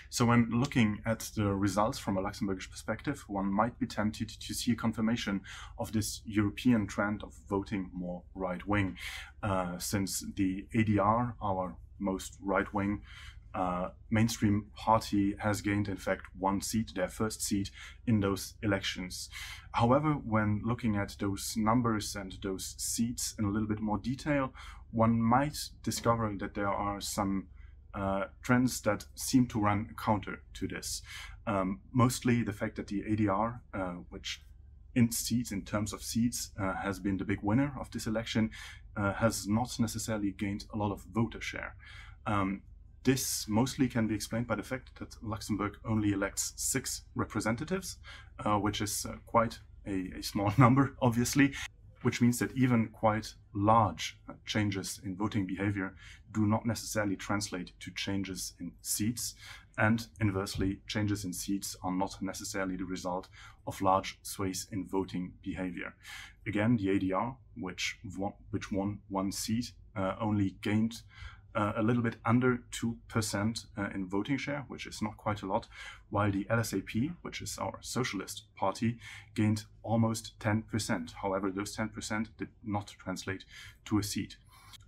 So when looking at the results from a Luxembourgish perspective, one might be tempted to see a confirmation of this European trend of voting more right-wing, since the ADR, our most right-wing mainstream party, has gained in fact one seat, their first seat in those elections. However, when looking at those numbers and those seats in a little bit more detail, one might discover that there are some trends that seem to run counter to this. Mostly the fact that the ADR, which in terms of seats, has been the big winner of this election, has not necessarily gained a lot of voter share. This mostly can be explained by the fact that Luxembourg only elects 6 representatives, which is quite a small number, obviously, which means that even quite large changes in voting behavior do not necessarily translate to changes in seats, and inversely, changes in seats are not necessarily the result of large sways in voting behavior. Again, the ADR, which won one seat, only gained a little bit under 2% in voting share, which is not quite a lot, while the LSAP, which is our socialist party, gained almost 10%. However, those 10% did not translate to a seat.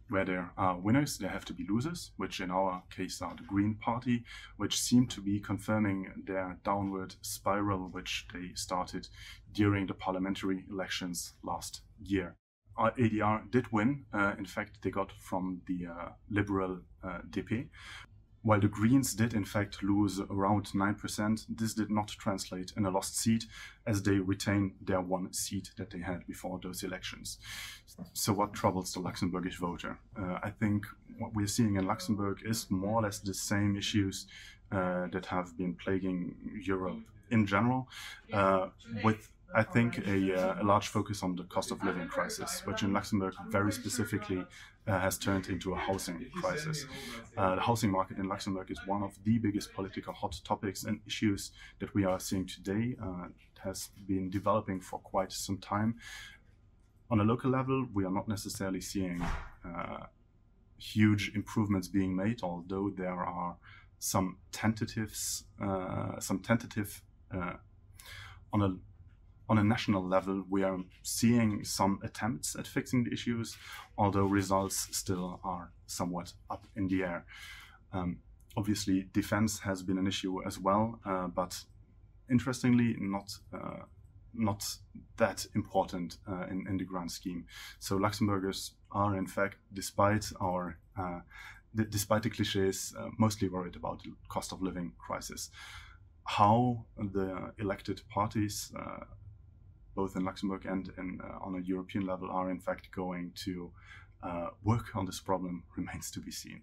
Where there are winners, there have to be losers, which in our case are the Green Party, which seem to be confirming their downward spiral, which they started during the parliamentary elections last year. Our ADR did win. In fact, they got from the liberal DP. While the Greens did in fact lose around 9%, this did not translate in a lost seat, as they retain their one seat that they had before those elections. So what troubles the Luxembourgish voter? I think what we're seeing in Luxembourg is more or less the same issues that have been plaguing Europe in general, with I think a large focus on the cost of living crisis, which in Luxembourg very specifically has turned into a housing crisis. The housing market in Luxembourg is one of the biggest political hot topics and issues that we are seeing today. It has been developing for quite some time. On a local level, we are not necessarily seeing huge improvements being made, although there are some tentative on a national level, we are seeing some attempts at fixing the issues, although results still are somewhat up in the air. Obviously, defense has been an issue as well, but interestingly, not that important in the grand scheme. So Luxembourgers are, in fact, despite the cliches, mostly worried about the cost of living crisis. How the elected parties, both in Luxembourg and on a European level, are in fact going to work on this problem remains to be seen.